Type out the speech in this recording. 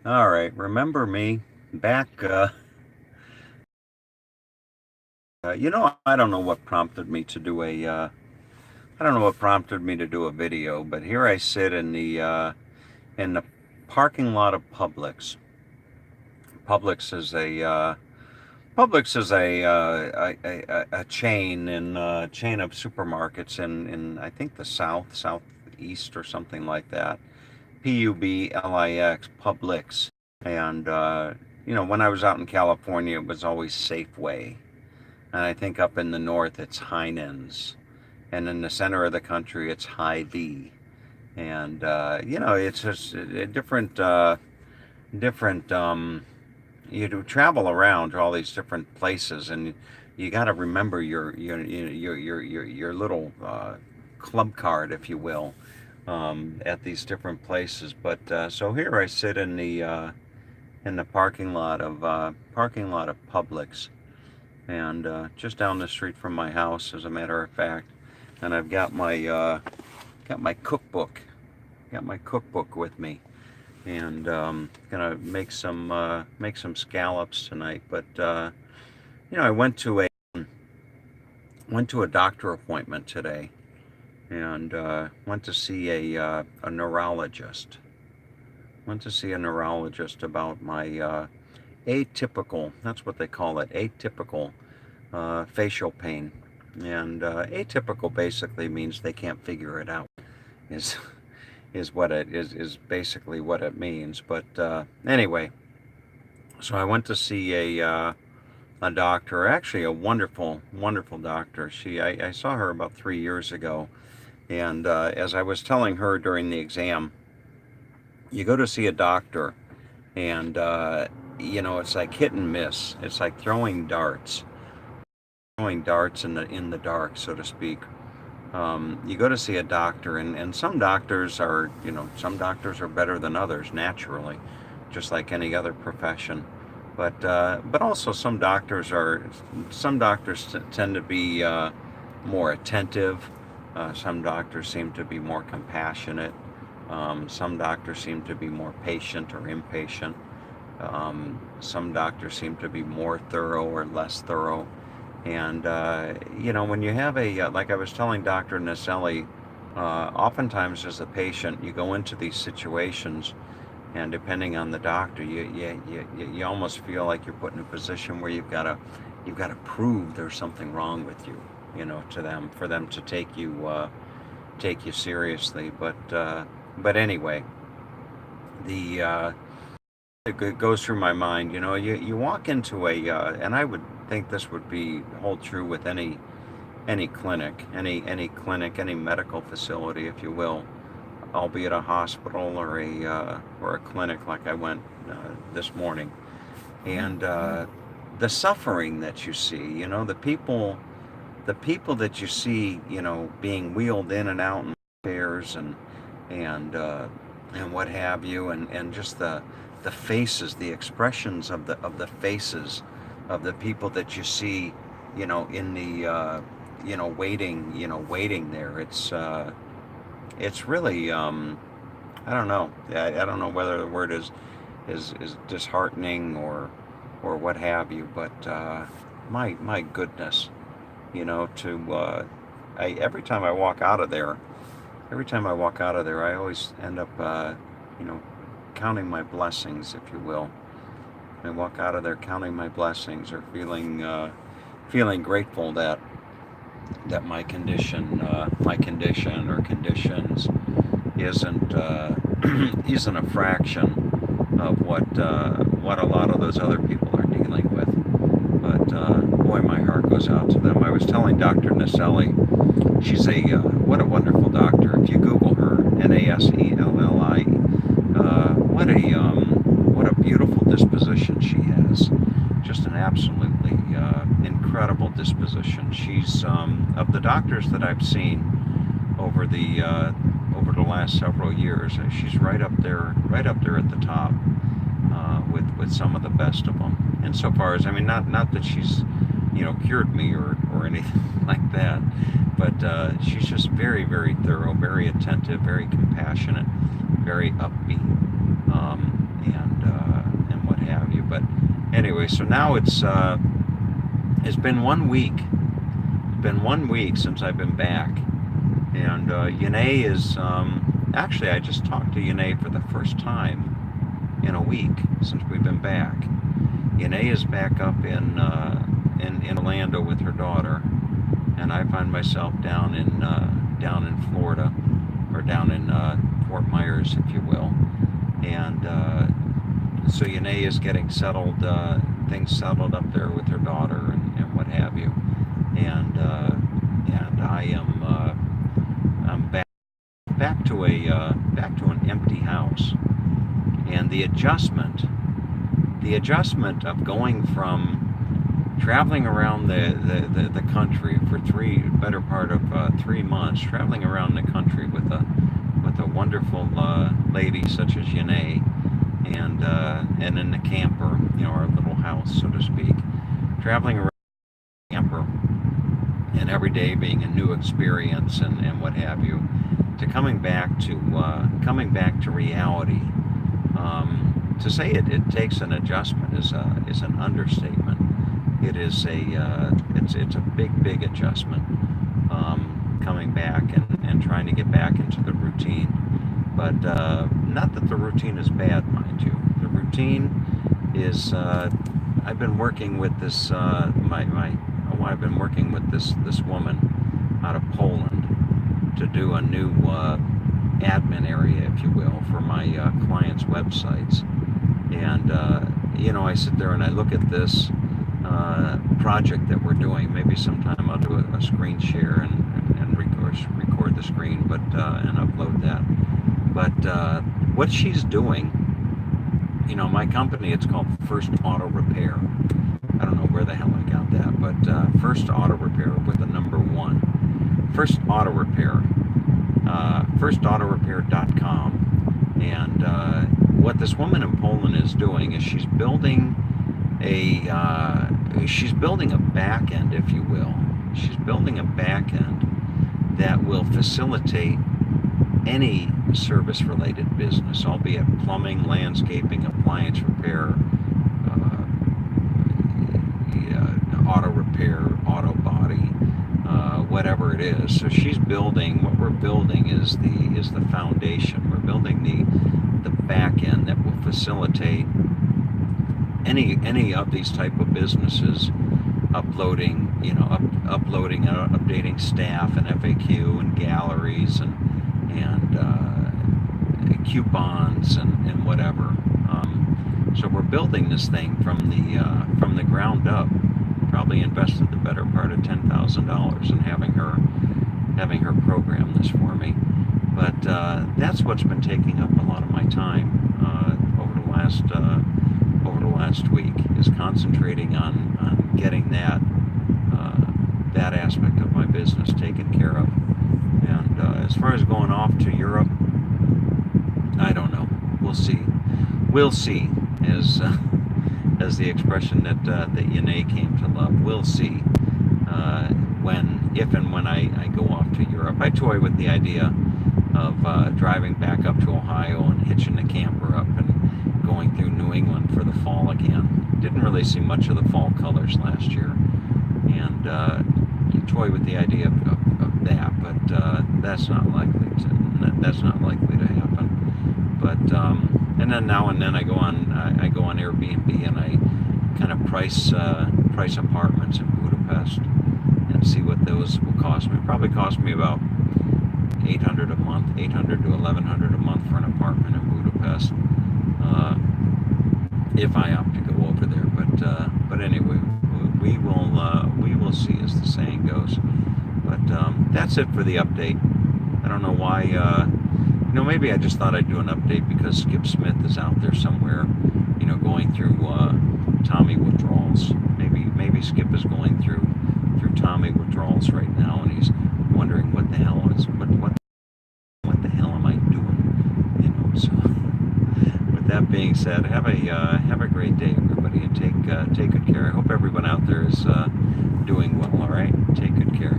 All right, remember me back, I don't know what prompted me to do I don't know what prompted me to do a video, but here I sit in the parking lot of Publix. Publix is a, uh, Publix is a chain chain of supermarkets in I think the southeast or something like that. Publix, Publix. And, when I was out in California, it was always Safeway. And I think up in the north, it's Heinen's. And in the center of the country, it's Hy-Vee. And, it's just a different, you do travel around to all these different places, and you got to remember your little club card, if you will, at these different places. But so here I sit in the parking lot of Publix, and just down the street from my house, as a matter of fact. And I've got my cookbook, with me, and gonna make some scallops tonight. But I went to a doctor appointment today, and went to see a neurologist. Went to see a neurologist about my atypical, that's what they call it, atypical facial pain. And atypical basically means they can't figure it out, is is basically what it means. But anyway, so I went to see a doctor, actually a wonderful doctor. I saw her about 3 years ago, and as I was telling her during the exam, you go to see a doctor, and it's like hit and miss. It's like throwing darts in the dark, so to speak. You go to see a doctor, and some doctors are better than others naturally, just like any other profession. But also some doctors tend to be more attentive. Some doctors seem to be more compassionate. Some doctors seem to be more patient or impatient. Some doctors seem to be more thorough or less thorough. And, when you have like I was telling Dr. Naselli, oftentimes as a patient, you go into these situations, and depending on the doctor, you almost feel like you're put in a position where you've got to prove there's something wrong with you, to them, for them to take you seriously. But anyway, it goes through my mind. You walk into and I would think this would hold true with any clinic, any medical facility, if you will, albeit a hospital or a clinic, like I went this morning. And the suffering that you see, the people that you see, being wheeled in and out in chairs, and what have you, and just the faces, the expressions of the faces of the people that you see, in the waiting there. It's really, I don't know. I don't know whether the word is disheartening or what have you, but my goodness, every time I walk out of there, I always end up, counting my blessings, if you will. I walk out of there counting my blessings, or feeling grateful that my condition or conditions isn't isn't a fraction of what a lot of those other people are dealing with. But boy, my heart goes out to them. I was telling Dr. Naselli, she's what a wonderful doctor. If you Google her, Naselli, what a beautiful disposition she has. Just an absolutely incredible disposition. She's of the doctors that I've seen over the last several years. She's right up there at the top with some of the best of them. Insofar as, I mean, not that she's cured me or anything like that, but she's just very, very thorough, very attentive, very compassionate, very upbeat, and so now it's been 1 week. It's been 1 week since I've been back, and Yanae is actually, I just talked to Yanae for the first time in a week since we've been back. Yanae is back up in Orlando with her daughter, and I find myself down in Florida, or down in Fort Myers, if you will. And so Yanae is getting settled, things settled up there with her daughter and what have you. And I am I'm back to an empty house. And the adjustment of going from traveling around the country for better part of 3 months, traveling around the country with a wonderful lady such as Yanae, and in the camper, our little house, so to speak, traveling around the camper, and every day being a new experience and what have you, to coming back to reality. To say it takes an adjustment is an understatement. It is it's a big adjustment, coming back and trying to get back into the routine. But not that the routine is bad, mind you. The routine is I've been working with this I've been working with this woman out of Poland to do a new admin area, if you will, for my clients' websites. And I sit there and I look at this project that we're doing. Maybe sometime I'll do a screen share and record the screen, but and upload that. But what she's doing, my company, it's called First Auto Repair. I don't know where the hell I got that, but First Auto Repair with the number 1. First Auto Repair. FirstAutoRepair.com. And what this woman in Poland is doing is she's building a back end, if you will. She's building a back end that will facilitate any service-related business, albeit plumbing, landscaping, appliance repair, auto repair, auto body, whatever it is. So she's building. What we're building is the foundation. We're building the back end that will facilitate any of these type of businesses uploading, uploading and updating staff and FAQ and galleries and coupons and whatever. So we're building this thing from the ground up. Probably invested the better part of $10,000 in having her program this for me. But that's what's been taking up a lot of my time over the last week, is concentrating on getting that aspect of my business taken care of. And as far as going off to Europe, I don't know. We'll see. We'll see, as the expression that Yanae came to love. We'll see if and when I go off to Europe. I toy with the idea of driving back up to Ohio and hitching the camper up and going through New England for the fall again. Didn't really see much of the fall colors last year, and you toy with the idea of that, but that's not likely to happen. But and then now and then I go on Airbnb and I kind of price apartments in Budapest and see what those will cost me. Probably cost me about $800 a month, $800 to $1,100 a month for an apartment in Budapest, if I opt to go over there. But anyway, we will see, as the saying goes. But that's it for the update. I don't know why. Maybe I just thought I'd do an update because Skip Smith is out there somewhere, going through Tommy withdrawals. Maybe Skip is going through Tommy withdrawals right now, and he's wondering what the hell the hell am I doing? So, with that being said, have a great day, everybody, and take good care. I hope everyone out there is doing well. All right, take good care.